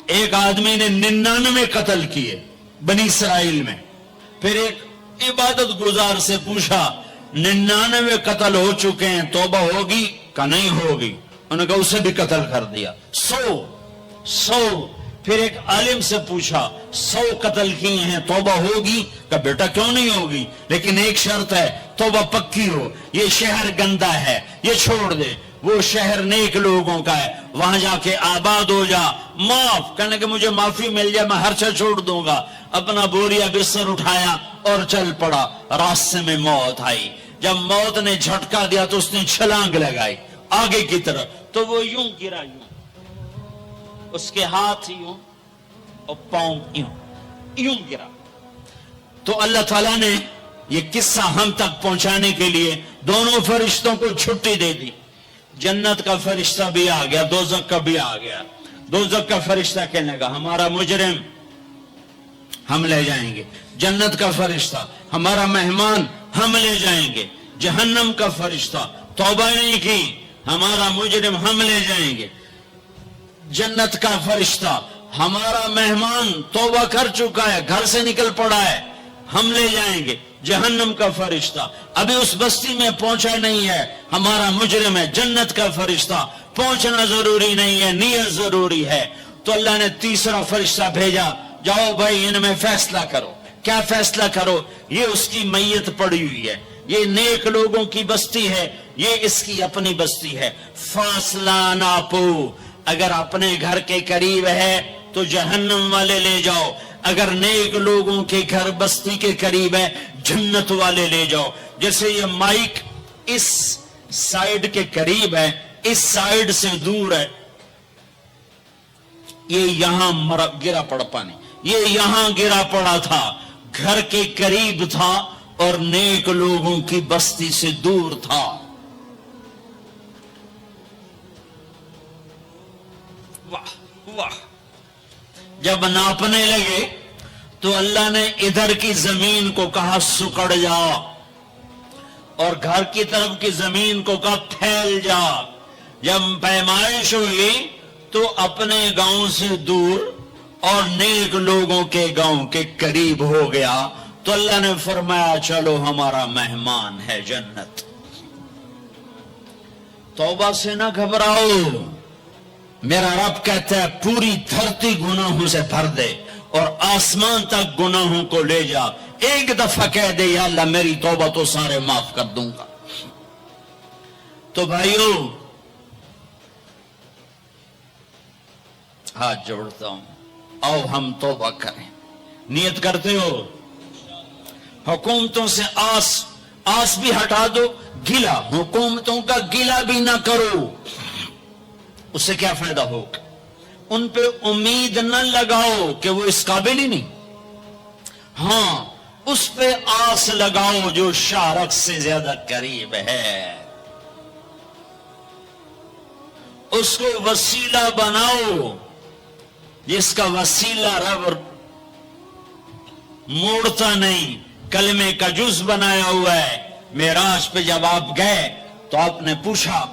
ایک آدمی نے 99 قتل کیے بنی اسرائیل میں. پھر ایک عبادت گزار سے پوچھا 99 قتل ہو چکے ہیں, توبہ ہوگی کہ نہیں ہوگی؟ انہوں نے کہا اسے بھی قتل کر دیا. 100. پھر ایک عالم سے پوچھا 100 قتل کیے ہیں, توبہ ہوگی؟ کہ بیٹا کیوں نہیں ہوگی, لیکن ایک شرط ہے, توبہ پکی ہو. یہ شہر گندا ہے, یہ چھوڑ دے. وہ شہر نیک لوگوں کا ہے, وہاں جا کے آباد ہو جا. معاف کہنے کہ مجھے معافی مل جائے میں ہر چیز چھوڑ دوں گا. اپنا بوریا بستر اٹھایا اور چل پڑا. راستے میں موت آئی. جب موت نے جھٹکا دیا تو اس نے چھلانگ لگائی آگے کی طرف, تو وہ یوں گرا, یوں اس کے ہاتھ یوں اور پاؤں یوں گرا. تو اللہ تعالیٰ نے یہ قصہ ہم تک پہنچانے کے لیے دونوں فرشتوں کو چھٹی دے دی. جنت کا فرشتہ بھی آ گیا, دوزخ کا بھی آ گیا. دوزخ کا فرشتہ کہنے لگا ہمارا مجرم ہم لے جائیں گے. جنت کا فرشتہ ہمارا مہمان ہم لے جائیں گے. جہنم کا فرشتہ توبہ نہیں کی, ہمارا مجرم ہم لے جائیں گے. جنت کا فرشتہ ہمارا مہمان توبہ کر چکا ہے, گھر سے نکل پڑا ہے, ہم لے جائیں گے. جہنم کا فرشتہ ابھی اس بستی میں پہنچا نہیں ہے, ہمارا مجرم ہے. جنت کا فرشتہ پہنچنا ضروری نہیں ہے, نیت ضروری ہے. تو اللہ نے تیسرا فرشتہ بھیجا, جاؤ بھائی ان میں فیصلہ کرو. کیا فیصلہ کرو؟ یہ اس کی میت پڑی ہوئی ہے, یہ نیک لوگوں کی بستی ہے, یہ اس کی اپنی بستی ہے. فاصلہ ناپو, اگر اپنے گھر کے قریب ہے تو جہنم والے لے جاؤ, اگر نیک لوگوں کے گھر بستی کے قریب ہے جنت والے لے جاؤ. جیسے یہ مائک اس سائیڈ کے قریب ہے, اس سائیڈ سے دور ہے, یہ یہاں گرا پڑا پانی, یہ یہاں گرا پڑا تھا, گھر کے قریب تھا اور نیک لوگوں کی بستی سے دور تھا. واہ واہ. جب ناپنے لگے تو اللہ نے ادھر کی زمین کو کہا سکڑ جا, اور گھر کی طرف کی زمین کو کہا پھیل جا. جب پیمائش ہوئی تو اپنے گاؤں سے دور اور نیک لوگوں کے گاؤں کے قریب ہو گیا. تو اللہ نے فرمایا چلو ہمارا مہمان ہے جنت. توبہ سے نہ گھبراؤ, میرا رب کہتا ہے پوری دھرتی گناہوں سے بھر دے اور آسمان تک گناہوں کو لے جا. ایک دفعہ کہہ دے یا اللہ میری توبہ تو سارے معاف کر دوں گا. تو بھائیو ہاتھ جوڑتا ہوں, آؤ ہم توبہ کریں. نیت کرتے ہو؟ حکومتوں سے آس بھی ہٹا دو, گلا حکومتوں کا گلا بھی نہ کرو. اس سے کیا فائدہ ہوگا؟ ان پہ امید نہ لگاؤ کہ وہ اس قابل ہی نہیں. ہاں اس پہ آس لگاؤ جو شارک سے زیادہ قریب ہے, اس کو وسیلہ بناؤ جس کا وسیلہ رب موڑتا نہیں, کلمے کا جز بنایا ہوا ہے. معراج پہ جب آپ گئے تو آپ نے پوچھا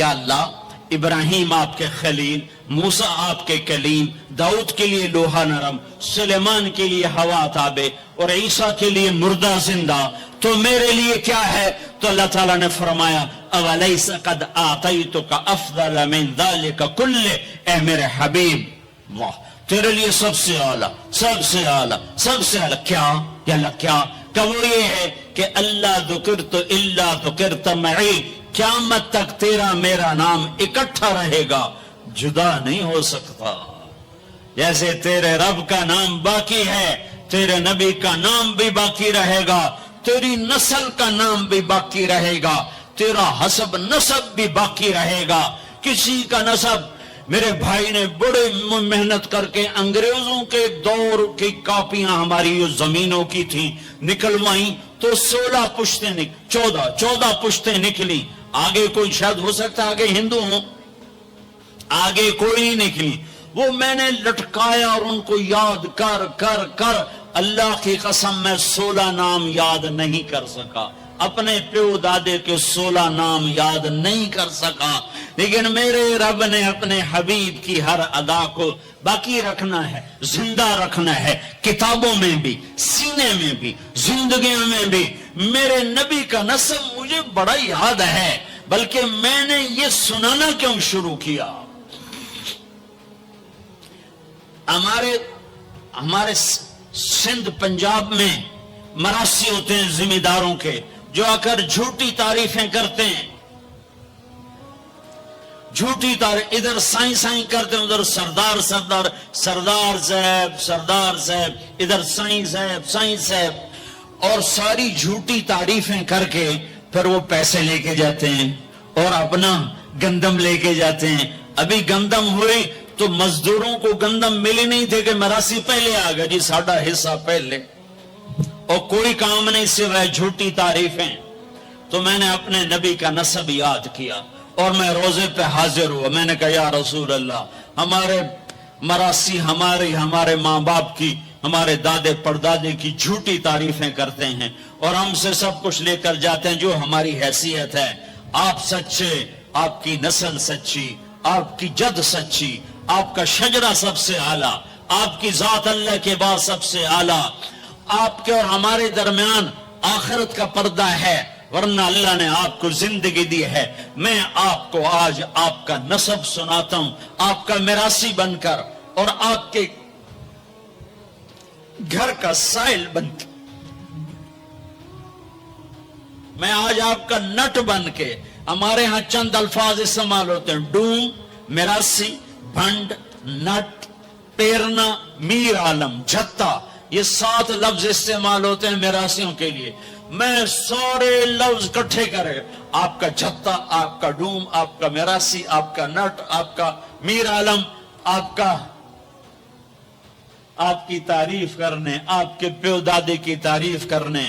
یا اللہ ابراہیم آپ کے خلیل, موسیٰ آپ کے کلیم, داؤد کے لیے لوہا نرم, سلیمان کے لیے ہوا تابے اور عیسیٰ کے لیے مردہ زندہ, تو میرے لیے کیا ہے؟ تو اللہ تعالیٰ نے فرمایا اولیس قد آتیتک افضل من ذالک کلہ, اے میرے حبیب واہ تیرے لیے سب سے اعلیٰ سب سے اعلیٰ سب سے اعلیٰ کیا؟ یا اللہ کیا؟ کہ وہ یہ ہے کہ اللہ ذکرت الا ذکرت معی, قیامت تک تیرا میرا نام اکٹھا رہے گا, جدا نہیں ہو سکتا. جیسے تیرے رب کا نام باقی ہے تیرے نبی کا نام بھی باقی رہے گا, تیری نسل کا نام بھی باقی رہے گا, تیرا حسب نسب بھی باقی رہے گا. کسی کا نسب, میرے بھائی نے بڑے محنت کر کے انگریزوں کے دور کی کاپیاں ہماری جو زمینوں کی تھیں نکلوائیں تو 16 پشتیں 14 پشتیں نکلی. آگے کوئی شاید ہو سکتا آگے ہندو ہوں, آگے کوئی نہیں نکلی. وہ میں نے لٹکایا اور ان کو یاد کر کر کر اللہ کی قسم میں 16 نام یاد نہیں کر سکا. اپنے پیو دادے کے 16 نام یاد نہیں کر سکا، لیکن میرے رب نے اپنے حبیب کی ہر ادا کو باقی رکھنا ہے، زندہ رکھنا ہے، کتابوں میں بھی، سینے میں بھی، زندگیوں میں بھی۔ میرے نبی کا نسب مجھے بڑا یاد ہے، بلکہ میں نے یہ سنانا کیوں شروع کیا؟ ہمارے سندھ پنجاب میں مراسی ہوتے ہیں ذمہ داروں کے، جو آ کر جھوٹی تعریفیں کرتے ہیں، جھوٹی تعریف، ادھر سائیں سائیں کرتے ہیں، ادھر سردار سردار، سردار صاحب سردار صاحب، ادھر سائیں صاحب سائیں صاحب، اور ساری جھوٹی تعریفیں کر کے پھر وہ پیسے لے کے جاتے ہیں اور اپنا گندم لے کے جاتے ہیں۔ ابھی گندم ہوئی تو مزدوروں کو گندم ملی نہیں تھے کہ مراسی پہلے آ گیا، جی ساڈا حصہ پہلے، اور کوئی کام نہیں سوائے جھوٹی تعریفیں۔ تو میں نے اپنے نبی کا نسب یاد کیا اور میں روزے پہ حاضر ہوا۔ میں نے کہا یا رسول اللہ، ہمارے مراسی ہمارے ماں باپ کی، ہمارے دادے پردادے کی جھوٹی تعریفیں کرتے ہیں اور ہم سے سب کچھ لے کر جاتے ہیں جو ہماری حیثیت ہے۔ آپ سچے، آپ کی نسل سچی، آپ کی جد سچی، آپ کا شجرہ سب سے اعلیٰ، آپ کی ذات اللہ کے بعد سب سے اعلیٰ، آپ کے اور ہمارے درمیان آخرت کا پردہ ہے، ورنہ اللہ نے آپ کو زندگی دی ہے۔ میں آپ کو آج آپ کا نسب سناتا ہوں، آپ کا میراثی بن کر اور آپ کے گھر کا سائل بن کے، میں آج آپ کا نٹ بن کے۔ ہمارے ہاں چند الفاظ استعمال ہوتے ہیں، ڈوم، میراثی، بھنڈ، نٹ، پیرنا، میر عالم، جھتا، یہ 7 لفظ استعمال ہوتے ہیں میراثیوں کے لیے۔ میں سارے لفظ اکٹھے کرے، آپ کا جھتا، آپ کا ڈوم، آپ کا میراثی، آپ کا نٹ، آپ کا میر عالم، آپ کی تعریف کرنے، آپ کے پیو دادے کی تعریف کرنے،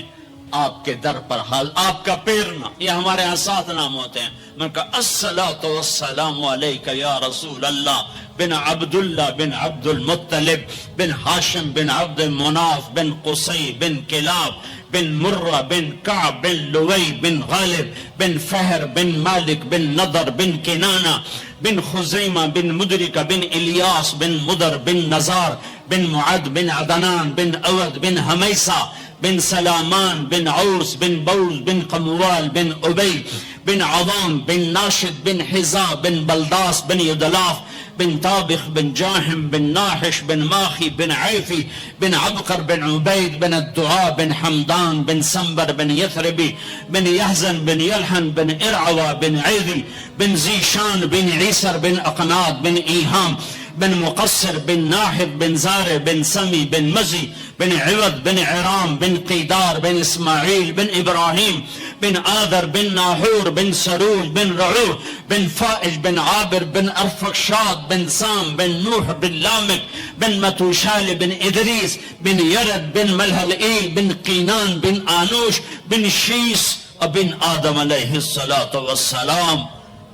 آپ کے در پر حال، آپ کا پیرنا، یہ ہمارے ہاں 7 نام ہوتے ہیں۔ میں کہا الصلاۃ والسلام علیک یا رسول اللہ بن عبداللہ بن عبد المطلب بن ہاشم بن عبد مناف بن قصی بن کلاب بن مرہ بن کعب بن لوی بن غالب بن فہر بن مالک بن نضر بن کنانہ بن خزیمہ بن مدرکہ بن الیاس بن مدر بن نزار بن معد بن عدنان بن اود بن حمیسہ بن سلامان بن عوس بن بوز بن قموال بن ابی بن عظام بن ناشد بن حزا بن بلداس بن یدلاف بن طابخ بن جاحم بن ناحش بن ماخی بن عیفی بن عبقر بن عبید بن الدعاء بن حمدان بن سنبر بن یثربی بن یحزن بن یلحن بن ارعوا بن عیدی بن زیشان بن عیسر بن اقناد بن ایہام بن مقصر بن ناحب بن زار بن سمی بن مزی بن عوض بن عرام بن قیدار بن اسماعیل بن ابراہیم بن آذر بن ناحور بن سروج بن رعور بن فائج بن عابر بن ارفقشاد بن سام بن نوح بن لامک بن متوشال بن ادریس بن یرد بن ملحلئیل بن قینان بن آنوش بن شیس بن آدم علیہ السلام۔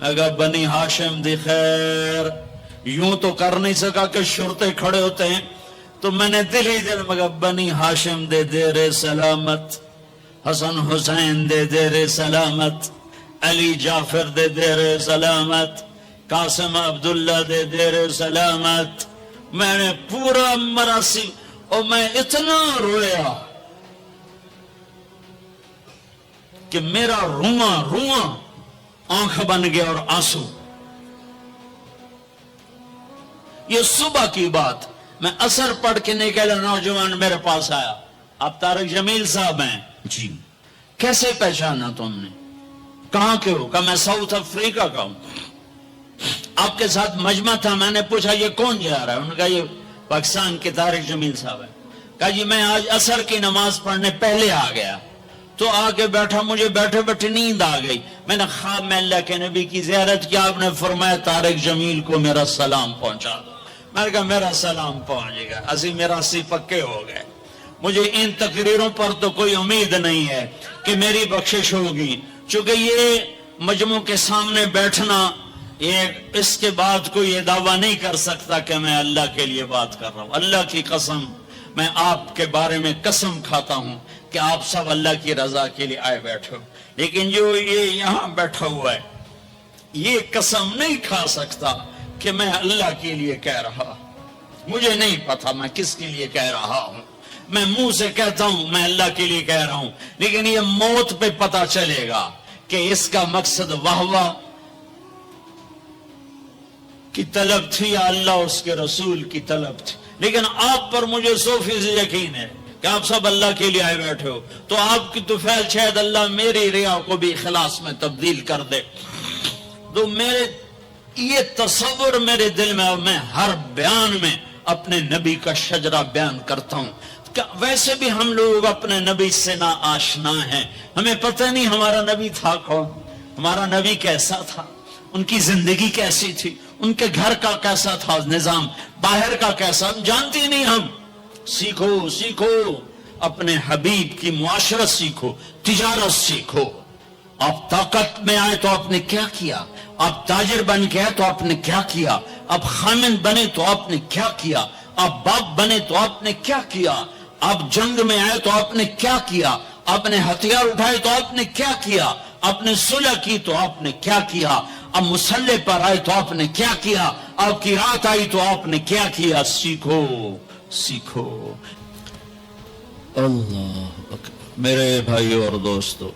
اگر بنی ہاشم دی خیر، یوں تو کر نہیں سکا کہ شرطے کھڑے ہوتے ہیں، تو میں نے دل ہی دل مگر بنی ہاشم دے دیر سلامت، حسن حسین دے دیر سلامت، علی جعفر دے دیر سلامت، قاسم عبداللہ دے دیر سلامت۔ میں نے پورا مراسی، اور میں اتنا رویا کہ میرا رواں آنکھ بن گیا اور آنسو۔ یہ صبح کی بات، میں اثر پڑھ کے نکلا، نوجوان میرے پاس آیا، آپ طارق جمیل صاحب ہیں؟ جی۔ کیسے پہچانا تم نے؟ کہاں کے ہو؟ کہا میں ساؤتھ افریقہ کا ہوں۔ آپ کے ساتھ مجمع تھا، میں نے پوچھا یہ کون جا رہا ہے؟ انہوں نے کہا یہ پاکستان کے طارق جمیل صاحب ہیں۔ کہا جی میں آج عصر کی نماز پڑھنے پہلے آ گیا، تو آ کے بیٹھا، مجھے بیٹھے بیٹھے نیند آ گئی، میں نے خواب میں اللہ کے نبی کی زیارت کیا، آپ نے فرمایا طارق جمیل کو میرا سلام پہنچا دو۔ میں نے کہا میرا سلام پہنچے گا، اسی میراثی پکے ہو گئے۔ مجھے ان تقریروں پر تو کوئی امید نہیں ہے کہ میری بخشش ہوگی، چونکہ یہ مجموع کے سامنے بیٹھنا، اس کے بعد کوئی یہ دعویٰ نہیں کر سکتا کہ میں اللہ کے لیے بات کر رہا ہوں۔ اللہ کی قسم، میں آپ کے بارے میں قسم کھاتا ہوں کہ آپ سب اللہ کی رضا کے لیے آئے بیٹھے ہو، لیکن جو یہ یہاں بیٹھا ہوا ہے یہ قسم نہیں کھا سکتا کہ میں اللہ کے لیے کہہ رہا، مجھے نہیں پتا میں کس کے لیے کہہ رہا ہوں، میں منہ سے کہتا ہوں میں اللہ کے لیے کہہ رہا ہوں، لیکن یہ موت پہ پتا چلے گا کہ اس کا مقصد واہ کی طلب تھی یا اللہ اس کے رسول کی طلب تھی۔ لیکن آپ پر مجھے 100% یقین ہے کہ آپ سب اللہ کے لیے آئے بیٹھے ہو، تو آپ کی طفیل شاید اللہ میری ریا کو بھی اخلاص میں تبدیل کر دے۔ تو میرے یہ تصور میرے دل میں، اور میں ہر بیان میں اپنے نبی کا شجرہ بیان کرتا ہوں۔ ویسے بھی ہم لوگ اپنے نبی سے نا آشنا ہیں، ہمیں پتہ نہیں ہمارا نبی تھا کون، ہمارا نبی کیسا تھا، ان کی زندگی کیسی تھی، ان کے گھر کا کیسا تھا نظام، باہر کا کیسا، ہم جانتے نہیں۔ ہم سیکھو اپنے حبیب کی معاشرت سیکھو، تجارت سیکھو۔ آپ طاقت میں آئے تو آپ نے کیا کیا، آپ تاجر بن کے آئے تو آپ نے کیا کیا، آپ خامن بنے تو آپ نے کیا کیا، آپ باپ بنے تو آپ نے کیا کیا، آپ جنگ میں آئے تو آپ نے کیا کیا، آپ نے ہتھیار اٹھائے تو آپ نے کیا کیا، آپ نے صلح کی تو آپ نے کیا کیا، اب مسلح پر آئے تو آپ نے کیا کیا، آپ کی رات آئی تو آپ نے کیا کیا۔ سیکھو۔ اللہ اکبر۔ میرے بھائیو اور دوستو،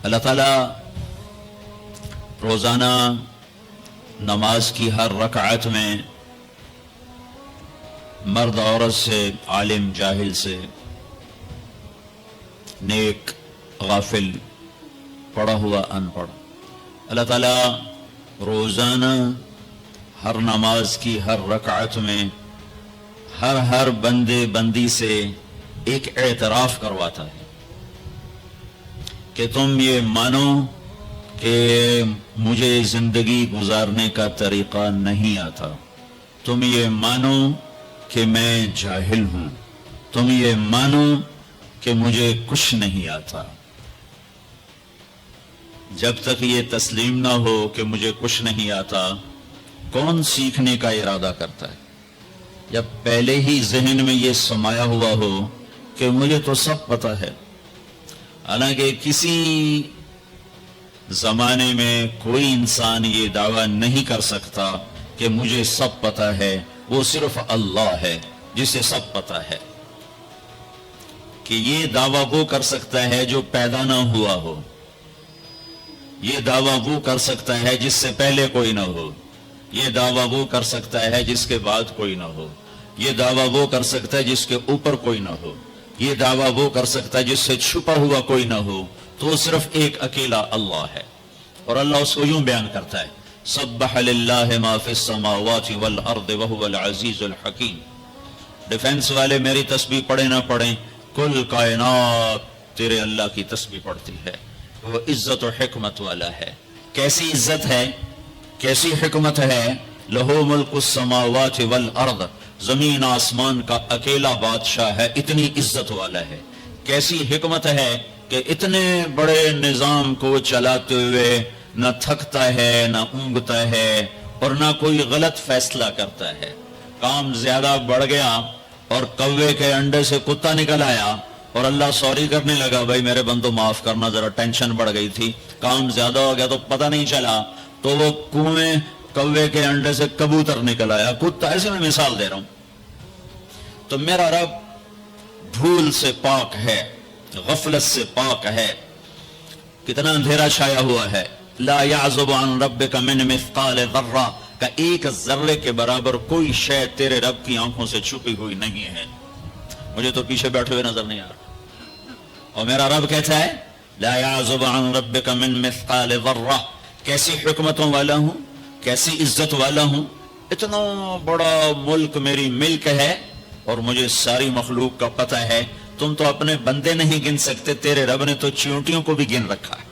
اللہ تعالیٰ روزانہ نماز کی ہر رکعت میں مرد عورت سے، عالم جاہل سے، نیک غافل، پڑھا ہوا ان پڑھ، اللہ تعالیٰ روزانہ ہر نماز کی ہر رکعت میں ہر بندے بندی سے ایک اعتراف کرواتا ہے کہ تم یہ مانو کہ مجھے زندگی گزارنے کا طریقہ نہیں آتا، تم یہ مانو کہ میں جاہل ہوں، تم یہ مانو کہ مجھے کچھ نہیں آتا۔ جب تک یہ تسلیم نہ ہو کہ مجھے کچھ نہیں آتا، کون سیکھنے کا ارادہ کرتا ہے؟ جب پہلے ہی ذہن میں یہ سمایا ہوا ہو کہ مجھے تو سب پتہ ہے۔ حالانکہ کسی زمانے میں کوئی انسان یہ دعویٰ نہیں کر سکتا کہ مجھے سب پتہ ہے، وہ صرف اللہ ہے جسے سب پتہ ہے۔ کہ یہ دعویٰ وہ کر سکتا ہے جو پیدا نہ ہوا ہو، یہ دعویٰ وہ کر سکتا ہے جس سے پہلے کوئی نہ ہو، یہ دعویٰ وہ کر سکتا ہے جس کے بعد کوئی نہ ہو، یہ دعویٰ وہ کر سکتا ہے جس کے اوپر کوئی نہ ہو، یہ دعویٰ وہ کر سکتا ہے جس سے چھپا ہوا کوئی نہ ہو، تو وہ صرف ایک اکیلا اللہ ہے۔ اور اللہ اس کو یوں بیان کرتا ہے، سبح للہ ما فی السماوات والارض وہو العزیز الحکیم۔ ڈیفنس والے میری تسبیح پڑھیں نہ پڑھیں، کل کائنات تیرے اللہ کی تسبیح پڑھتی ہے، وہ عزت و حکمت والا ہے۔ کیسی عزت ہے، کیسی حکمت ہے؟ لہو ملک السماوات والارض، زمین آسمان کا اکیلا بادشاہ ہے، اتنی عزت والا ہے۔ کیسی حکمت ہے کہ اتنے بڑے نظام کو چلاتے ہوئے نہ تھکتا ہے، نہ اونگتا ہے، اور نہ کوئی غلط فیصلہ کرتا ہے۔ کام زیادہ بڑھ گیا اور کوے کے انڈے سے کتا نکل آیا اور اللہ سوری کرنے لگا، بھائی میرے بندو معاف کرنا، ذرا ٹینشن بڑھ گئی تھی، کام زیادہ ہو گیا تو پتہ نہیں چلا، تو وہ کنویں کوے کے انڈے سے کبوتر نکل آیا، کتا، ایسے میں مثال دے رہا ہوں۔ تو میرا رب بھول سے پاک ہے، غفلت سے پاک ہے۔ کتنا اندھیرا چھایا ہوا ہے، لا يعزب عن ربك من مثقال ذرہ، کا ایک ذرے کے برابر کوئی شے تیرے رب کی آنکھوں سے چھپی ہوئی نہیں ہے۔ مجھے تو پیچھے بیٹھے ہوئے نظر نہیں آ رہا، اور میرا رب کہتا ہے لا يعزب عن ربك من مثقال ذرہ۔ کیسی حکمتوں والا ہوں، کیسی عزت والا ہوں، اتنا بڑا ملک میری ملک ہے اور مجھے ساری مخلوق کا پتہ ہے۔ تم تو اپنے بندے نہیں گن سکتے، تیرے رب نے تو چیونٹیوں کو بھی گن رکھا ہے۔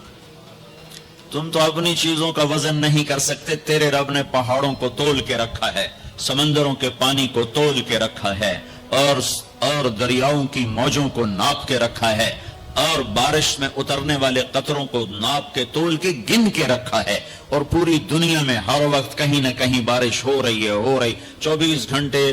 تم تو اپنی چیزوں کا وزن نہیں کر سکتے، تیرے رب نے پہاڑوں کو تول کے رکھا ہے، سمندروں کے پانی کو تول کے رکھا ہے، اور دریاؤں کی موجوں کو ناپ کے رکھا ہے، اور بارش میں اترنے والے قطروں کو ناپ کے تول کے گن کے رکھا ہے، اور پوری دنیا میں ہر وقت کہیں نہ کہیں بارش ہو رہی ہے، 24 گھنٹے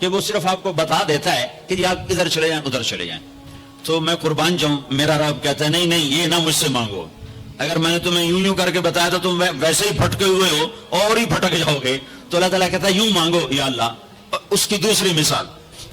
کہ وہ صرف آپ کو بتا دیتا ہے کہ جی آپ ادھر چلے جائیں ادھر چلے جائیں. تو میں قربان جاؤں, میرا رب کہتا ہے نہیں نہیں یہ نہ مجھ سے مانگو, اگر میں نے تمہیں یوں یوں کر کے بتایا تو تم ویسے ہی بھٹکے ہوئے ہو اور ہی بھٹک جاؤ گے. تو اللہ تعالیٰ کہتا ہے یوں مانگو یا اللہ. اس کی دوسری مثال,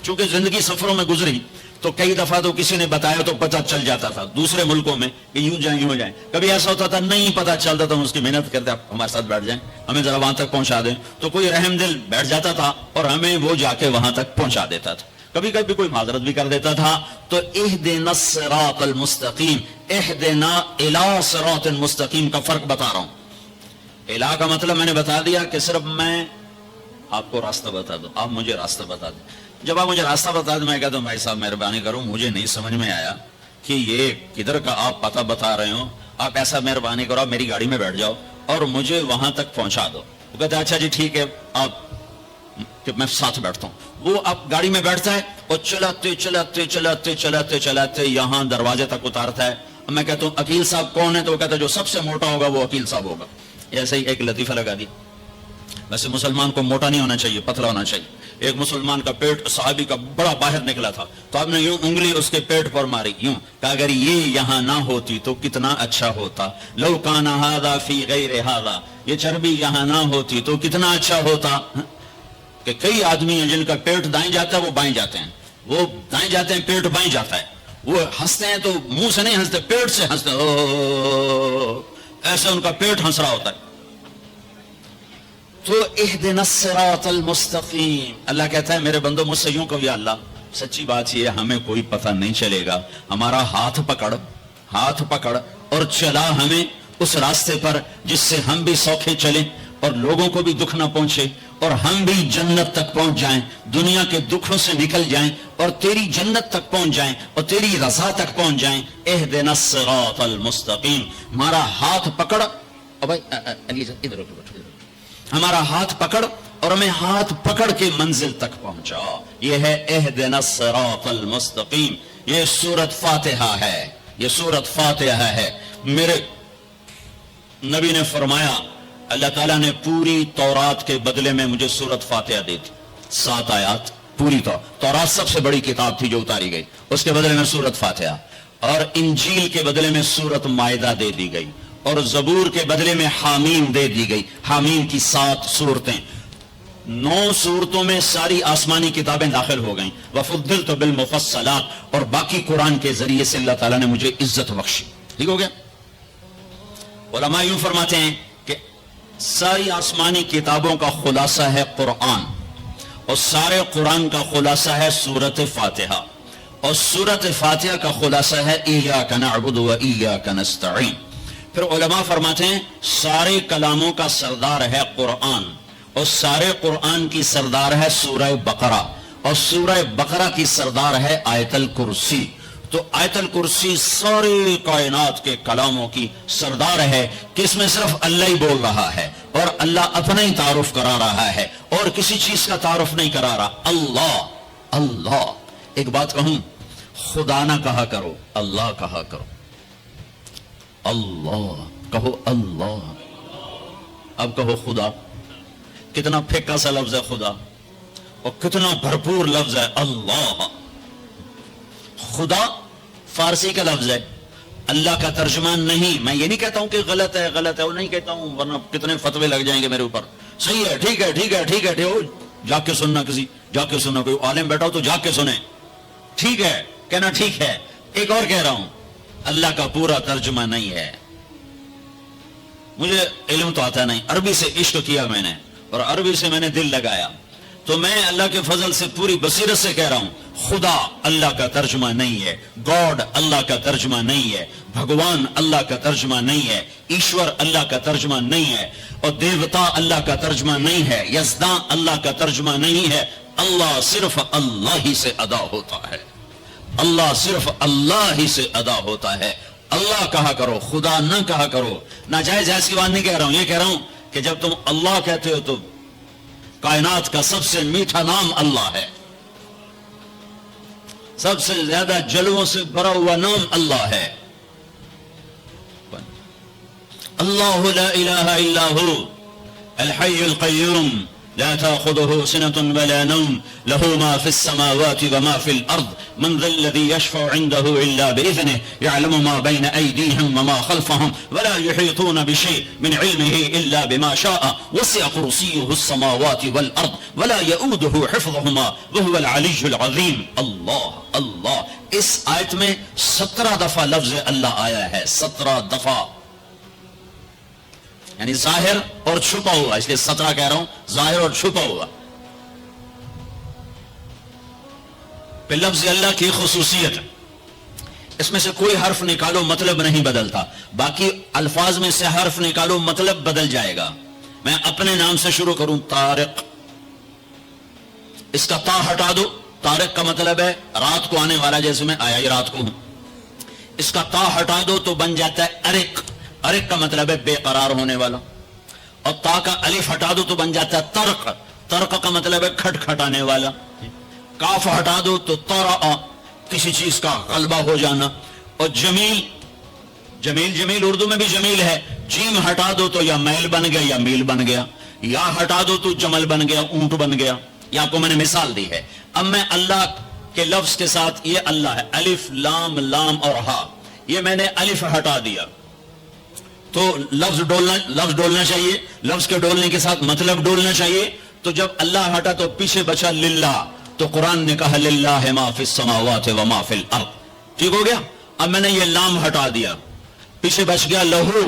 چونکہ زندگی سفروں میں گزری تو کئی دفعہ تو کسی نے بتایا تو پتہ چل جاتا تھا دوسرے ملکوں میں کہ یوں جائیں یوں جائیں. کبھی ایسا ہوتا تھا نہیں پتہ چلتا تھا, اس کی محنت کرتے آپ ہمارے ساتھ بیٹھ جائیں ہمیں ذرا وہاں تک پہنچا دیں, تو کوئی رحم دل بیٹھ جاتا تھا اور ہمیں وہ جا کے وہاں تک پہنچا دیتا تھا. کبھی کبھی کوئی معذرت بھی کر دیتا تھا. تو اہدنا الصراط المستقیم, اہدنا الی صراط المستقیم کا فرق بتا رہا ہوں. الہ کا مطلب میں نے بتا دیا کہ صرف میں آپ کو راستہ بتا دوں, آپ مجھے راستہ بتا دیں. جب آپ مجھے راستہ بتا دیں میں کہتا ہوں بھائی صاحب مہربانی کروں, مجھے نہیں سمجھ میں آیا کہ یہ کدھر کا آپ پتہ بتا رہے ہو, آپ ایسا مہربانی کرو آپ میری گاڑی میں بیٹھ جاؤ اور مجھے وہاں تک پہنچا دو. وہ کہتا ہے اچھا جی ٹھیک ہے آپ, کہ میں ساتھ بیٹھتا ہوں. وہ آپ گاڑی میں بیٹھتا ہے اور چلاتے چلاتے چلاتے چلاتے چلاتے یہاں دروازے تک اتارتا ہے. میں کہتا ہوں عقیل صاحب کون ہے, تو وہ کہتا ہے جو سب سے موٹا ہوگا وہ عقیل صاحب ہوگا. ایسے ہی ایک لطیفہ لگا دی. ویسے مسلمان کو موٹا نہیں ہونا چاہیے, پتلا ہونا چاہیے. ایک مسلمان کا پیٹ صحابی کا بڑا باہر نکلا تھا, تو آپ نے یوں انگلی اس کے پیٹ پر ماری, یوں کہ اگر یہ یہاں نہ ہوتی تو کتنا اچھا ہوتا. لو کان ھذا فی غیر ھذا, یہ چربی یہاں نہ ہوتی تو کتنا اچھا ہوتا. کہ کئی آدمی ہیں جن کا پیٹ دائیں جاتا ہے وہ بائیں جاتے ہیں, وہ دائیں جاتے ہیں پیٹ بائیں جاتا ہے. وہ ہنستے ہیں تو منہ سے نہیں ہنستے, پیٹ سے ہنستے ہیں, ایسے ان کا پیٹ ہنس رہا ہوتا ہے. تو اہدنا الصراط المستقیم, اللہ کہتا ہے میرے بندو مجھ سے یوں کہو یا اللہ سچی بات یہ ہمیں کوئی پتہ نہیں چلے گا, ہمارا ہاتھ پکڑ اور چلا ہمیں اس راستے پر جس سے ہم بھی سوکھے چلیں اور لوگوں کو بھی دکھ نہ پہنچے اور ہم بھی جنت تک پہنچ جائیں, دنیا کے دکھوں سے نکل جائیں اور تیری جنت تک پہنچ جائیں اور تیری رضا تک پہنچ جائیں. اہدنا الصراط المستقیم, ہمارا ہاتھ پکڑ. ادھر ہمارا ہاتھ پکڑ اور ہمیں ہاتھ پکڑ کے منزل تک پہنچا. یہ ہے اہدنا الصراط المستقیم. یہ سورۃ فاتحہ ہے, یہ سورۃ فاتحہ ہے. میرے نبی نے فرمایا اللہ تعالیٰ نے پوری تورات کے بدلے میں مجھے سورۃ فاتحہ دی تھی, 7 آیات پوری. تورات سب سے بڑی کتاب تھی جو اتاری گئی, اس کے بدلے میں سورۃ فاتحہ, اور انجیل کے بدلے میں سورۃ مائدہ دے دی گئی, اور زبور کے بدلے میں حامیم دے دی گئی. حامیم کی 7 صورتیں, 9 صورتوں میں ساری آسمانی کتابیں داخل ہو گئیں. وفضلت بالمفصلات, اور باقی قرآن کے ذریعے سے اللہ تعالیٰ نے مجھے عزت بخشی. ٹھیک ہو گیا. علماء یوں فرماتے ہیں کہ ساری آسمانی کتابوں کا خلاصہ ہے قرآن, اور سارے قرآن کا خلاصہ ہے سورۃ فاتحہ, اور سورۃ فاتحہ کا خلاصہ ہے ایاک نعبد و ایاک نستعین. پھر علماء فرماتے ہیں سارے کلاموں کا سردار ہے قرآن, اور سارے قرآن کی سردار ہے سورہ بقرہ, اور سورہ بقرہ کی سردار ہے آیت الکرسی. تو آیت الکرسی ساری کائنات کے کلاموں کی سردار ہے کہ اس میں صرف اللہ ہی بول رہا ہے اور اللہ اپنا ہی تعارف کرا رہا ہے اور کسی چیز کا تعارف نہیں کرا رہا. اللہ اللہ. ایک بات کہوں, خدا نہ کہا کرو, اللہ کہا کرو. اللہ کہو, اللہ. اب کہو خدا. کتنا پھیکا سا لفظ ہے خدا, اور کتنا بھرپور لفظ ہے اللہ. خدا فارسی کا لفظ ہے, اللہ کا ترجمہ نہیں. میں یہ نہیں کہتا ہوں کہ غلط ہے, وہ نہیں کہتا ہوں, ورنہ کتنے فتوے لگ جائیں گے میرے اوپر. صحیح ہے, ٹھیک ہے, ٹھیک ہے, ٹھیک ہے, جا کے سننا, جا کے سننا, کوئی عالم بیٹھا ہو تو جا کے سنے. ٹھیک ہے کہنا ٹھیک ہے. ایک اور کہہ رہا ہوں, اللہ کا پورا ترجمہ نہیں ہے. مجھے علم تو آتا نہیں, عربی سے عشق کیا میں نے اور عربی سے میں نے دل لگایا, تو میں اللہ کے فضل سے پوری بصیرت سے کہہ رہا ہوں خدا اللہ کا ترجمہ نہیں ہے, گاڈ اللہ کا ترجمہ نہیں ہے, بھگوان اللہ کا ترجمہ نہیں ہے, ایشور اللہ کا ترجمہ نہیں ہے, اور دیوتا اللہ کا ترجمہ نہیں ہے, یزداں اللہ کا ترجمہ نہیں ہے. اللہ صرف اللہ ہی سے ادا ہوتا ہے, اللہ صرف اللہ ہی سے ادا ہوتا ہے. اللہ کہا کرو, خدا نہ کہا کرو. ناجائز جائز کی بات نہیں کہہ رہا ہوں, یہ کہہ رہا ہوں کہ جب تم اللہ کہتے ہو تو کائنات کا سب سے میٹھا نام اللہ ہے, سب سے زیادہ جلووں سے بھرا ہوا نام اللہ ہے. اللہ لا الہ الا ہو الحی القیوم لا تأخذه سنة ولا نوم له ما في السماوات وما في الأرض من ذا الذي يشفع عنده إلا بإذنه يعلم ما بين أيديهم وما خلفهم ولا يحيطون بشيء من علمه إلا بما شاء وسع كرسيه السماوات والأرض ولا يؤوده حفظهما وهو العلي العظيم. اللہ اللہ. اس آیت میں 17 دفعہ لفظ اللہ آیا ہے. 17 دفعہ, یعنی ظاہر اور چھپا ہوا, اس لیے 17 کہہ رہا ہوں, ظاہر اور چھپا ہوا. پہ لفظ اللہ کی خصوصیت, اس میں سے کوئی حرف نکالو مطلب نہیں بدلتا, باقی الفاظ میں سے حرف نکالو مطلب بدل جائے گا. میں اپنے نام سے شروع کروں, طارق, اس کا تا ہٹا دو, طارق کا مطلب ہے رات کو آنے والا, جیسے میں آیا ہی رات کو ہوں. اس کا تا ہٹا دو تو بن جاتا ہے ارق, ارق کا مطلب ہے بے قرار ہونے والا. اور تا کا الف ہٹا دو تو بن جاتا ہے ترق, ترق کا مطلب ہے کھٹ کھٹانے والا. کاف ہٹا دو تو طرأ, کسی چیز کا غلبہ ہو جانا. اور جمیل, جمیل جمیل اردو میں بھی جمیل ہے. جیم ہٹا دو تو یا میل بن گیا یا میل بن گیا. یا ہٹا دو تو جمل بن گیا, اونٹ بن گیا. یہ آپ کو میں نے مثال دی ہے. اب میں اللہ کے لفظ کے ساتھ, یہ اللہ ہے, الف لام لام اور ہا, یہ میں نے الف ہٹا دیا تو لفظ ڈولنا چاہیے, لفظ کے ڈولنے کے ساتھ مطلب ڈولنا چاہیے. تو جب اللہ ہٹا تو پیچھے بچا للہ, تو قرآن نے کہا للہ ما فی السماوات و ما فی الارض. ٹھیک ہو گیا. اب میں نے یہ لام ہٹا دیا, پیچھے بچ گیا لہو,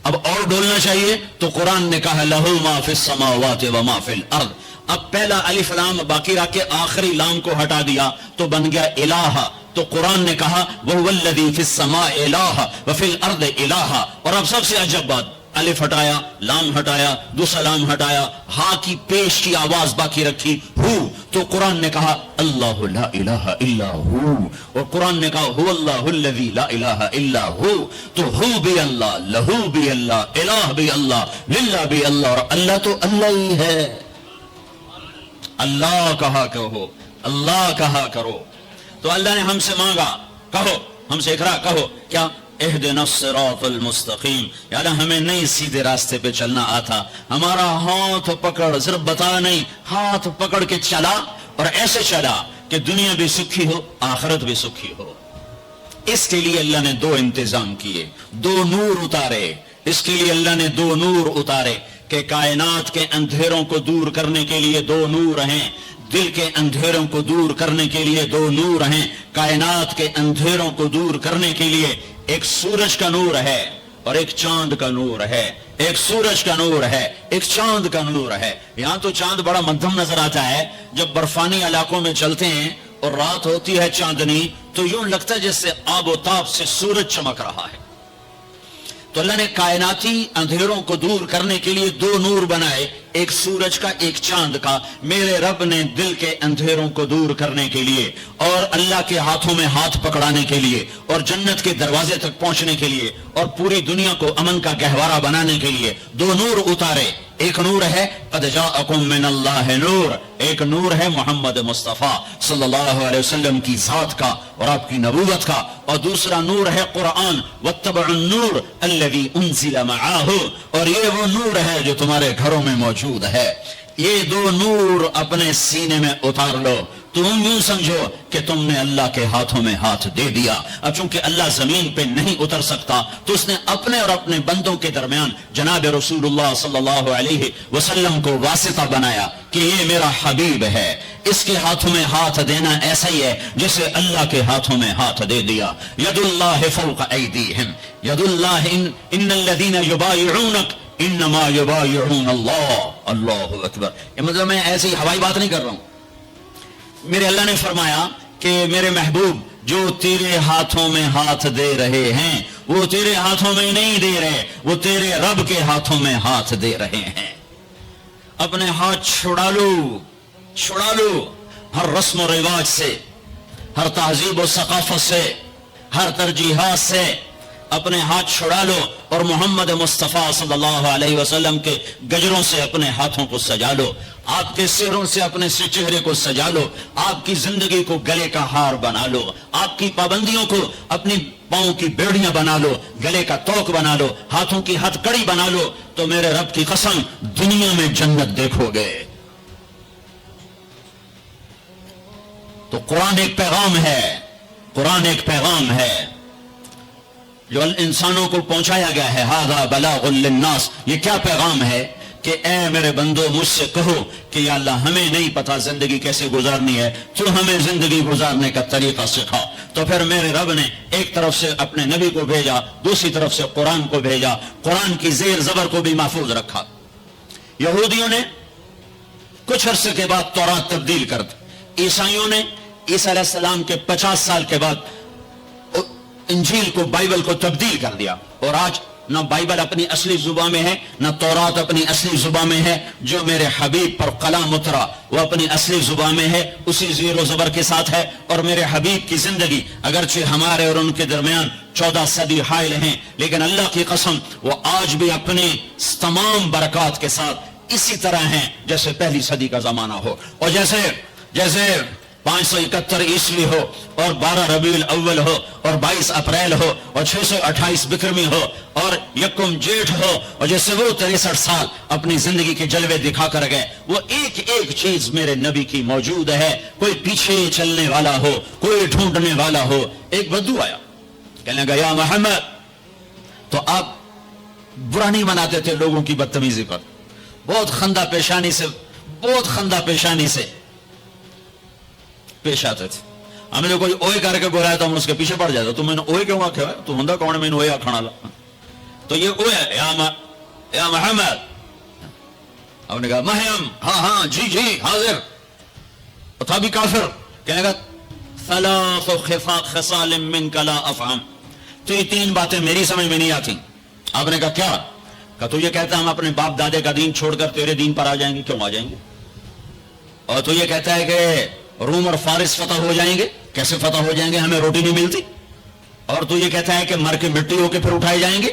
اب اور ڈولنا چاہیے تو قرآن نے کہا لہو ما فی السماوات و ما فی الارض. اب پہلا الف لام باقی رکھ کے آخری لام کو ہٹا دیا تو بن گیا الہ. تو قرآن نے کہا وَهُوَ الَّذِي فِي السَّمَاءِ إِلَٰهَ وَفِي الْأَرْضِ إِلَٰهَ. اور اب سب سے عجب بات, الف ہٹایا, لام ہٹایا, دوسرا لام ہٹایا, ہا کی پیش کی آواز باقی رکھی ہو, تو قرآن نے کہا اللہ لا الہ الا ہو. اور قرآن نے کہا هو اللہ الذی لا الہ الا ہو. تو ہو بھی اللہ, لہو بھی اللہ, الہ بھی اللہ, للہ بھی اللہ, اور اللہ تو اللہ ہی ہے. اللہ کہا کرو, اللہ کہا کرو. تو اللہ نے ہم سے مانگا, کہو, ہم سے اقرا کہو کیا, اہدنا الصراط المستقیم, یا اللہ ہمیں نہیں سیدھے راستے پہ چلنا آتا, ہمارا ہاتھ پکڑ, صرف بتا نہیں, ہاتھ پکڑ کے چلا, اور ایسے چلا کہ دنیا بھی سکھی ہو آخرت بھی سکھی ہو. اس کے لیے اللہ نے 2 انتظام کیے, 2 نور اتارے. اس کے لیے اللہ نے 2 نور اتارے کہ کائنات کے اندھیروں کو دور کرنے کے لیے 2 نور ہیں, دل کے اندھیروں کو دور کرنے کے لیے 2 نور ہیں, کائنات کے اندھیروں کو دور کرنے کے لیے ایک سورج کا نور ہے اور ایک چاند کا نور ہے. ایک سورج کا نور ہے, ایک چاند کا نور ہے. یہاں تو چاند بڑا مدھم نظر آتا ہے, جب برفانی علاقوں میں چلتے ہیں اور رات ہوتی ہے چاندنی تو یوں لگتا ہے جیسے آب و تاب سے سورج چمک رہا ہے. تو اللہ نے کائناتی اندھیروں کو دور کرنے کے لیے 2 نور بنائے, ایک سورج کا ایک چاند کا. میرے رب نے دل کے اندھیروں کو دور کرنے کے لیے اور اللہ کے ہاتھوں میں ہاتھ پکڑانے کے لیے اور جنت کے دروازے تک پہنچنے کے لیے اور پوری دنیا کو امن کا گہوارہ بنانے کے لیے 2 نور اتارے. ایک نور ہے قد جاءکم من اللہ نور, ایک نور ہے محمد مصطفیٰ صلی اللہ علیہ وسلم کی ذات کا اور آپ کی نبوت کا, اور دوسرا نور ہے قرآن واتبعوا النور الذی انزل معاہ, اور یہ وہ نور ہے جو تمہارے گھروں میں موجود ہے. یہ 2 نور اپنے سینے میں اتار لو. تم یوں سمجھو کہ تم نے اللہ کے ہاتھوں میں ہاتھ دے دیا. اب چونکہ اللہ زمین پہ نہیں اتر سکتا تو اس نے اپنے اور اپنے بندوں کے درمیان جناب رسول اللہ صلی اللہ علیہ وسلم کو واسطہ بنایا کہ یہ میرا حبیب ہے, اس کے ہاتھوں میں ہاتھ دینا ایسا ہی ہے جیسے اللہ کے ہاتھوں میں ہاتھ دے دیا. ید اللہ فوق ایدیہم, ید اللہ ان الذین یبایعونک انما یبایعون اللہ. اللہ اکبر. یہ مطلب میں ایسی ہوائی بات نہیں کر رہا ہوں. میرے اللہ نے فرمایا کہ میرے محبوب جو تیرے ہاتھوں میں ہاتھ دے رہے ہیں وہ تیرے ہاتھوں میں نہیں دے رہے, وہ تیرے رب کے ہاتھوں میں ہاتھ دے رہے ہیں. اپنے ہاتھ چھڑا لو, چھڑا لو ہر رسم و رواج سے, ہر تہذیب و ثقافت سے, ہر ترجیحات سے. اپنے ہاتھ چھڑا لو اور محمد مصطفیٰ صلی اللہ علیہ وسلم کے گجروں سے اپنے ہاتھوں کو سجا لو, آپ کے سروں سے اپنے چہرے کو سجا لو, آپ کی زندگی کو گلے کا ہار بنا لو, آپ کی پابندیوں کو اپنی پاؤں کی بیڑیاں بنا لو, گلے کا توق بنا لو, ہاتھوں کی ہتھ کڑی بنا لو, تو میرے رب کی قسم دنیا میں جنت دیکھو گے, تو قرآن ایک پیغام ہے، قرآن ایک پیغام ہے جو انسانوں کو پہنچایا گیا ہے. ھذا بلاغ للناس، یہ کیا پیغام ہے کہ اے میرے بندو مجھ سے کہو کہ یا اللہ ہمیں نہیں پتا زندگی کیسے گزارنی ہے، تو ہمیں زندگی گزارنے کا طریقہ سکھا. تو پھر میرے رب نے ایک طرف سے اپنے نبی کو بھیجا، دوسری طرف سے قرآن کو بھیجا، قرآن کی زیر زبر کو بھی محفوظ رکھا. یہودیوں نے کچھ عرصے کے بعد تورات تبدیل کر دی، عیسائیوں نے عیسیٰ علیہ السلام کے 50 سال کے بعد انجیل کو، بائبل کو تبدیل کر دیا. اور آج نہ بائبل اپنی اصلی زبان میں ہے، نہ تورات اپنی اصلی زبان میں ہے. جو میرے حبیب پر کلام اترا وہ اپنی اصلی زبان میں ہے، اسی زیر و زبر کے ساتھ ہے. اور میرے حبیب کی زندگی اگرچہ ہمارے اور ان کے درمیان 14 صدی حائل ہیں، لیکن اللہ کی قسم وہ آج بھی اپنی تمام برکات کے ساتھ اسی طرح ہیں جیسے پہلی صدی کا زمانہ ہو. اور جیسے 571 عیسوی ہو اور 12 ربیع الاول ہو اور 22 اپریل ہو اور 628 بکرمی ہو اور یکم جیٹھ ہو، اور جیسے وہ 63 سال اپنی زندگی کے جلوے دکھا کر گئے، وہ ایک ایک چیز میرے نبی کی موجود ہے. کوئی پیچھے چلنے والا ہو، کوئی ڈھونڈنے والا ہو. ایک بدو آیا، کہنے لگا یا محمد. تو آپ برا نہیں مناتے تھے لوگوں کی بدتمیزی پر، بہت خندہ پیشانی سے پیش آتے تھے. ہمیں جو کوئی اوئے کر کے بولایا تو ہم اس کے پیچھے پڑ جاتا. تو میں نے اوئے کیوں آکھا ہے؟ تو ہندہ کون میں نے اوئے آکھانا لا. تو یہ اوئے ہے یا محمد. ہم نے کہا مہیم، ہاں جی حاضر. تھا بھی کافر. کہنے گا ثلاث خصال منک لا افہم، تو یہ 3 باتیں میری سمجھ میں نہیں آتی. آپ نے کہا کیا؟ کہا تو یہ کہتا ہے ہم اپنے باپ دادے کا دین چھوڑ کر تیرے دین پر آ جائیں گے. کیوں آ جائیں گے؟ اور تو یہ کہتا ہے کہ روم اور فارس فتح ہو جائیں گے. کیسے فتح ہو جائیں گے؟ ہمیں روٹی نہیں ملتی. اور تو یہ کہتا ہے کہ مر کے مٹی ہو کے پھر اٹھائے جائیں گے.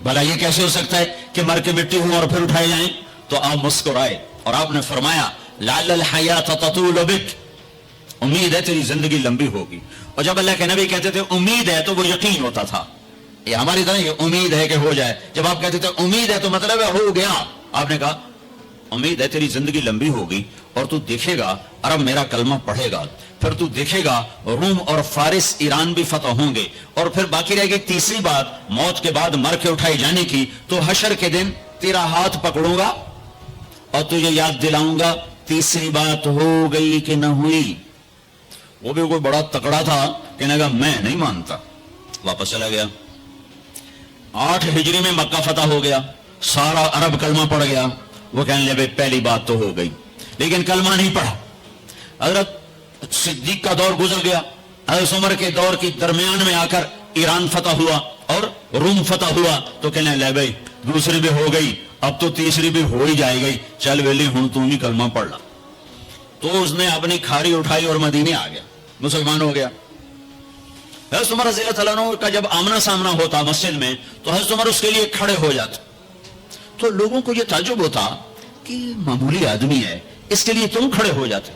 بھلا یہ کیسے ہو سکتا ہے کہ مر کے مٹی ہوں اور پھر اٹھائے جائیں؟ تو آپ مسکرائے اور آپ نے فرمایا لعل الحیات تطول بک، امید ہے تیری زندگی لمبی ہوگی. اور جب اللہ کے نبی کہتے تھے امید ہے تو وہ یقین ہوتا تھا. یہ ہماری طرح یہ امید ہے کہ ہو جائے. جب آپ کہتے تھے امید ہے تو مطلب ہے ہو گیا. آپ نے کہا امید ہے تیری زندگی لمبی ہوگی اور تو دیکھے گا عرب میرا کلمہ پڑھے گا، پھر تو دیکھے گا روم اور فارس ایران بھی فتح ہوں گے. اور پھر باقی رہے گی تیسری بات موت کے بعد مر کے اٹھائے جانے کی. تو حشر کے دن تیرا ہاتھ پکڑوں گا اور تجھے یاد دلاؤں گا تیسری بات ہو گئی کہ نہ ہوئی. وہ بھی کوئی بڑا تکڑا تھا، کہنے لگا میں نہیں مانتا. واپس چلا گیا. 8 ہجری میں مکہ فتح ہو گیا، سارا عرب کلمہ پڑھ گیا. وہ کہنے لگے پہلی بات تو ہو گئی، لیکن کلمہ نہیں پڑھا. حضرت صدیق کا دور گزر گیا، حضرت عمر کے دور کی درمیان میں آ کر ایران فتح ہوا اور روم فتح ہوا. تو کہنے لگے بھائی دوسری بھی ہو گئی، اب تو تیسری بھی ہو ہی جائے گی، چل ویلی ہوں تم بھی کلمہ پڑھ لا. تو اس نے اپنی کھاری اٹھائی اور مدینے آ گیا، مسلمان ہو گیا. حضرت عمر رضی اللہ عنہ کا جب آمنا سامنا ہوتا مسجد میں تو حضرت عمر اس کے لیے کھڑے ہو جاتے. تو لوگوں کو یہ تعجب ہوتا کہ معمولی آدمی ہے، اس کے لیے تم کھڑے ہو جاتے.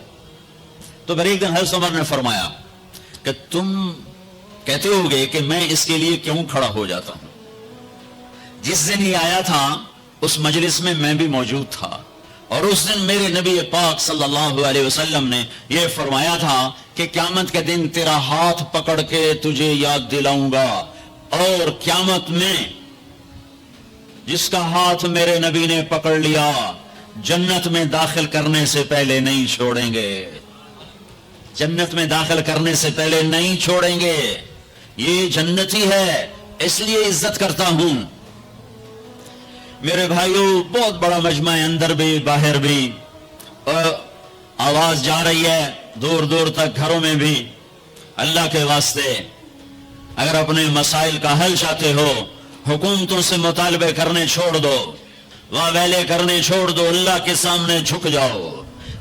تو پھر ایک دن حضرت عمر نے فرمایا کہ تم کہتے ہوگے کہ میں اس کے لیے کیوں کھڑا ہو جاتا ہوں. جس دن یہ آیا تھا اس مجلس میں میں بھی موجود تھا، اور اس دن میرے نبی پاک صلی اللہ علیہ وسلم نے یہ فرمایا تھا کہ قیامت کے دن تیرا ہاتھ پکڑ کے تجھے یاد دلاؤں گا، اور قیامت میں جس کا ہاتھ میرے نبی نے پکڑ لیا جنت میں داخل کرنے سے پہلے نہیں چھوڑیں گے. جنت میں داخل کرنے سے پہلے نہیں چھوڑیں گے. یہ جنتی ہے اس لیے عزت کرتا ہوں. میرے بھائیوں بہت بڑا مجمع ہے، اندر بھی باہر بھی، اور آواز جا رہی ہے دور دور تک گھروں میں بھی. اللہ کے واسطے اگر اپنے مسائل کا حل چاہتے ہو حکومتوں سے مطالبے کرنے چھوڑ دو، واویلے کرنے چھوڑ دو، اللہ کے سامنے جھک جاؤ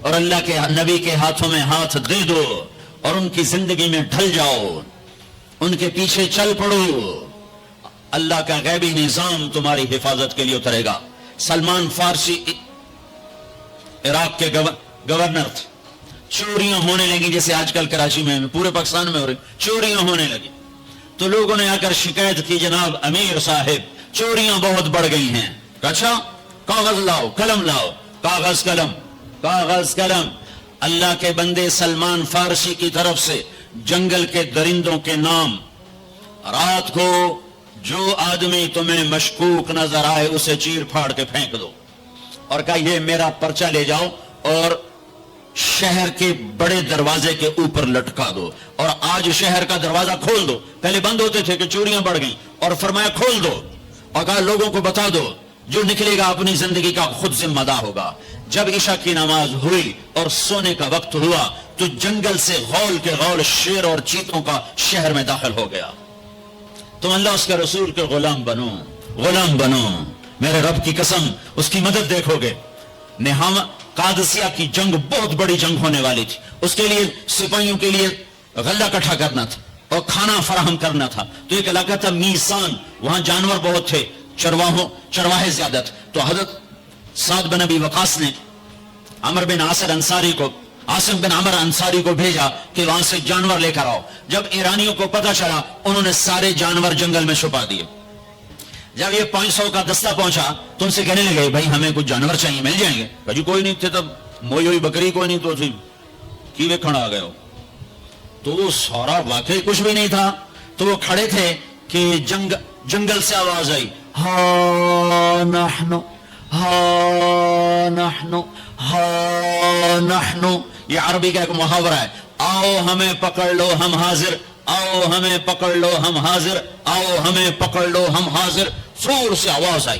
اور اللہ کے نبی کے ہاتھوں میں ہاتھ دے دو اور ان کی زندگی میں ڈھل جاؤ، ان کے پیچھے چل پڑو. اللہ کا غیبی نظام تمہاری حفاظت کے لیے اترے گا. سلمان فارسی عراق کے گورنر تھے. چوریاں ہونے لگی جیسے آج کل کراچی میں پورے پاکستان میں ہو رہی، چوریاں ہونے لگی. تو لوگوں نے آ کر شکایت کی جناب امیر صاحب چوریاں بہت بڑھ گئی ہیں. اچھا کاغذ لاؤ قلم لاؤ. کاغذ قلم اللہ کے بندے سلمان فارسی کی طرف سے جنگل کے درندوں کے نام، رات کو جو آدمی تمہیں مشکوک نظر آئے اسے چیر پھاڑ کے پھینک دو، اور کہا یہ میرا پرچہ لے جاؤ اور شہر کے بڑے دروازے کے اوپر لٹکا دو، اور آج شہر کا دروازہ کھول دو، پہلے بند ہوتے تھے کہ چوریاں بڑھ گئیں، اور فرمایا کھول دو، اور کہا لوگوں کو بتا دو جو نکلے گا اپنی زندگی کا خود ذمہ دار ہوگا۔ جب عشاء کی نماز ہوئی اور سونے کا وقت ہوا تو جنگل سے غول کے غول شیر اور چیتوں کا شہر میں داخل ہو گیا۔ تم اللہ اس کے رسول کے غلام بنو، غلام بنو، میرے رب کی قسم اس کی مدد دیکھو گے۔ نہام قادسیہ کی جنگ بہت بڑی جنگ ہونے والی تھی، اس کے لیے سپاہیوں کے لیے غلہ اکٹھا کرنا تھا اور کھانا فراہم کرنا تھا، تو ایک علاقہ تھا میسان، وہاں جانور بہت تھے، چرواہے زیادہ تھے، تو حضرت سعد بن ابی وقاص نے عمر بن عاصم بن عمر انصاری کو بھیجا کہ وہاں سے جانور لے کر آؤ۔ جب ایرانیوں کو پتہ چلا انہوں نے سارے جانور جنگل میں چھپا دیے۔ جب یہ 500 کا دستہ پہنچا تو ان سے کہنے لگے بھائی ہمیں کچھ جانور چاہیے، مل جائیں گے؟ جی کوئی نہیں تھے، تب موئی ہوئی بکری کوئی نہیں تو تھی کیوے کھڑا آ گئے ہو، تو وہ سارا واقعی کچھ بھی نہیں تھا، تو وہ کھڑے تھے کہ جنگل سے آواز آئی، ہا نحنو ہا نحنو ہا نحنو، یہ عربی کا ایک محاورہ ہے، آؤ ہمیں پکڑ لو ہم حاضر، آؤ ہمیں پکڑ لو ہم حاضر، آؤ ہمیں پکڑ لو ہم حاضر، زور سے آواز آئی۔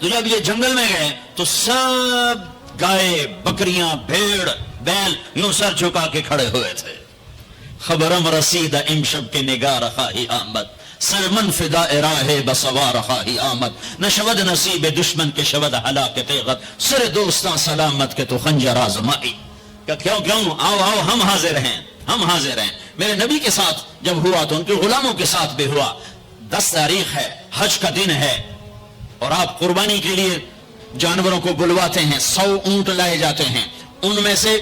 تو جب یہ جنگل میں گئے تو سب گائے بکریاں بھیڑ بیل یوں سر جھکا کے کھڑے ہوئے تھے۔ خبرم رسید امشب کے نگاہ رخاہی آمد، سرمن فدا راہ بسوا رخاہی آمد، نہ شود نصیب دشمن کے شود ہلاک تیغت، سر دوستاں سلامت کے تو خنجر آزمائی۔ کہ کیوں آؤ آؤ ہم حاضر ہیں، ہم حاضر ہیں۔ میرے نبی کے ساتھ جب ہوا تو ان کے غلاموں کے ساتھ بھی ہوا۔ 10 تاریخ ہے، حج کا دن ہے، اور آپ قربانی کے لیے جانوروں کو بلواتے ہیں، 100 اونٹ لائے جاتے ہیں، ان میں سے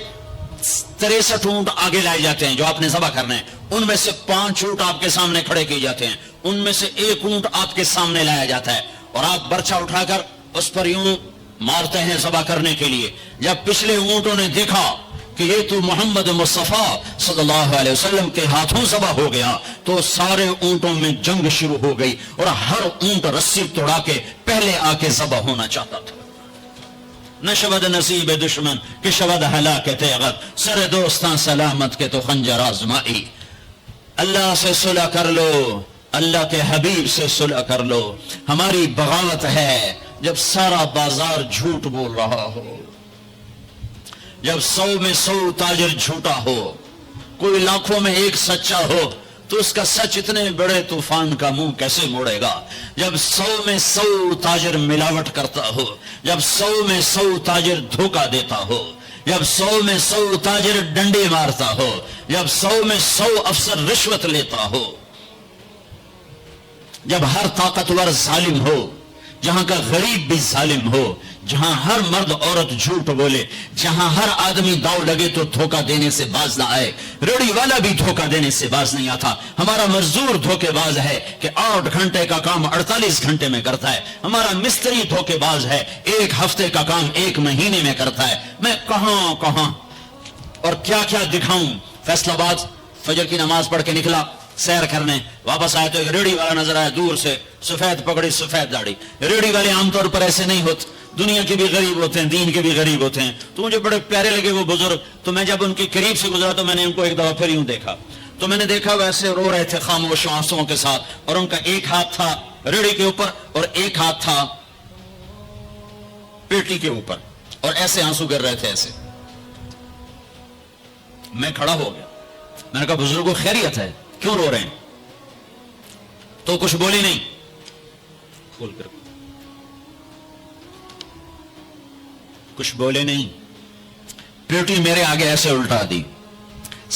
63 اونٹ آگے لائے جاتے ہیں جو آپ نے ذبح کرنا ہے، ان میں سے 5 اونٹ آپ کے سامنے کھڑے کیے جاتے ہیں، ان میں سے 1 اونٹ آپ کے سامنے لایا جاتا ہے، اور آپ برچہ اٹھا کر اس پر یوں مارتے ہیں ذبح کرنے کے لیے۔ جب پچھلے اونٹوں نے دیکھا کہ یہ تو محمد مصطفیٰ صلی اللہ علیہ وسلم کے ہاتھوں ذبح ہو گیا تو سارے اونٹوں میں جنگ شروع ہو گئی، اور ہر اونٹ رسی توڑا کے پہلے آ کے ذبح ہونا چاہتا تھا۔ نہ شود نصیب دشمن کہ شود ہلاک تیغت، سر دوستاں سلامت کے تو خنجر آزمائی۔ اللہ سے صلح کر لو، اللہ کے حبیب سے صلح کر لو۔ ہماری بغاوت ہے جب سارا بازار جھوٹ بول رہا ہو، جب 100 میں 100 تاجر جھوٹا ہو، کوئی لاکھوں میں 1 سچا ہو، تو اس کا سچ اتنے بڑے طوفان کا منہ کیسے موڑے گا؟ جب 100 میں 100 تاجر ملاوٹ کرتا ہو، جب 100 میں 100 تاجر دھوکہ دیتا ہو، جب 100 میں 100 تاجر ڈنڈے مارتا ہو، جب 100 میں 100 افسر رشوت لیتا ہو، جب ہر طاقتور ظالم ہو، جہاں کا غریب بھی ظالم ہو، جہاں ہر مرد عورت جھوٹ بولے، جہاں ہر آدمی داؤ لگے تو دھوکہ دینے سے باز نہ آئے، ریڑھی والا بھی دھوکہ دینے سے باز نہیں آتا، ہمارا مزدور دھوکے باز ہے کہ 8 گھنٹے کا کام 48 گھنٹے میں کرتا ہے، ہمارا مستری دھوکے باز ہے 1 ہفتے کا کام 1 مہینے میں کرتا ہے۔ میں کہاں اور کیا کیا دکھاؤں۔ فیصل آباد فجر کی نماز پڑھ کے نکلا سیر کرنے، واپس آئے تو ایک ریڑھی والا نظر آیا دور سے، سفید پگڑی سفید داڑھی۔ ریڑھی والے عام طور پر ایسے نہیں ہوتے، دنیا کے بھی غریب ہوتے ہیں، دین کے بھی غریب ہوتے ہیں، تو مجھے بڑے پیارے لگے وہ بزرگ۔ تو میں جب ان کے قریب سے گزرا تو میں نے ان کو ایک دفعہ پھر یوں دیکھا، تو میں نے دیکھا ویسے رو رہے تھے خاموش آنسوؤں کے ساتھ، اور ان کا ایک ہاتھ تھا ریڑھی کے اوپر اور ایک ہاتھ تھا پیٹی کے اوپر، اور ایسے آنسو گر رہے تھے ایسے۔ میں کھڑا ہو گیا، میں نے کہا بزرگوں خیریت ہے، کیوں رو رہے ہیں؟ تو کچھ بولی نہیں، کھول کر کچھ بولے نہیں، پیٹی میرے آگے ایسے الٹا دی،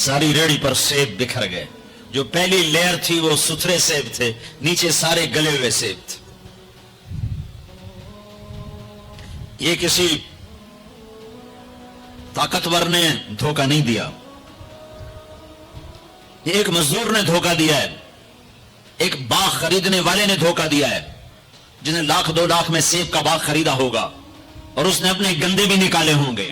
ساری ریڑھی پر سیب بکھر گئے، جو پہلی لیئر تھی وہ ستھرے سیب تھے، نیچے سارے گلے ہوئے سیب تھے۔ یہ کسی طاقتور نے دھوکہ نہیں دیا، یہ ایک مزدور نے دھوکہ دیا ہے، ایک باغ خریدنے والے نے دھوکہ دیا ہے، جنہیں 1 لاکھ 2 لاکھ میں سیب کا باغ خریدا ہوگا، اور اس نے اپنے گندے بھی نکالے ہوں گے۔